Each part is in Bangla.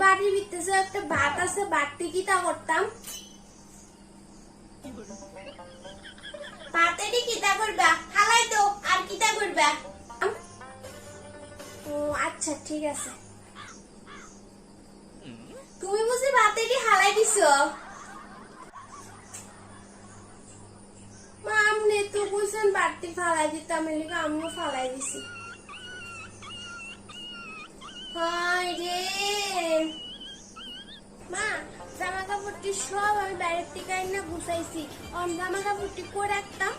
বাড়ির ভিতরে একটা বাত আছে, বাটটি কিতা করতাম? বাতেরই কিতা করবা? হালাই তো, আর কিতা করবা? ও আচ্ছা ঠিক আছে। তুমি বুঝি বাতেরই হালাই দিছো? মা আমনে তো কইছেন বাড়তি ফালাই দিতাম, এলিকে আমিও ফালাই দিছি। হায় রে মা, জামা কাপড়টি সব আমি বাইরের থেকে এনে গুছাইছি, জামা কাপড়টি করে রাখতাম।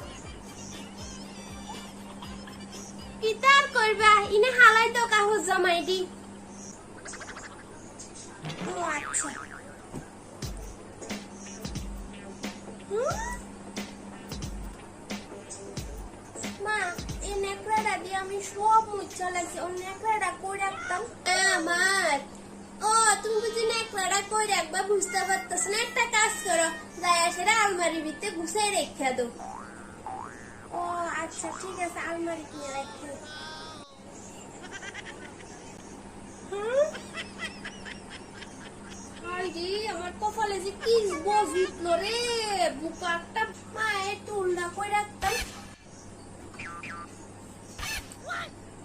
কিতা আর করবা, ইনে হালাই তো কাগজ জামাই দি। ও আচ্ছা। মা, এই নেকড়াটা দিয়ে আমি সব মুচ্ছা লাগছে, ও নেকড়াটা করে রাখতাম। আমার ও তুমি বুঝি নেকড়াটা করে রাখবা বুঝতে পারতেছ না? একটা কাজ করো, যাই আসে আলমারির ভিতরে গুছাই রেখে দাও। ও আচ্ছা ঠিক আছে, আলমারি কিনে রেখে দাও। আমার কপালে যে কি বসিতলো রে, বুকা একটা মায়ের টুলটা করে রাখতাম।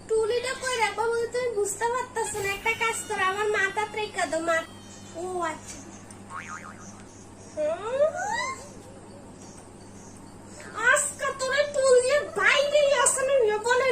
টুলিটা করে রাখবো বলে তুমি বুঝতে পারতেছ না? একটা কাজ করো, আমার মাথা রেখে দাও। মা ও আচ্ছা। আজকে তোরে টুল দিয়ে বাইরে আসলে বলে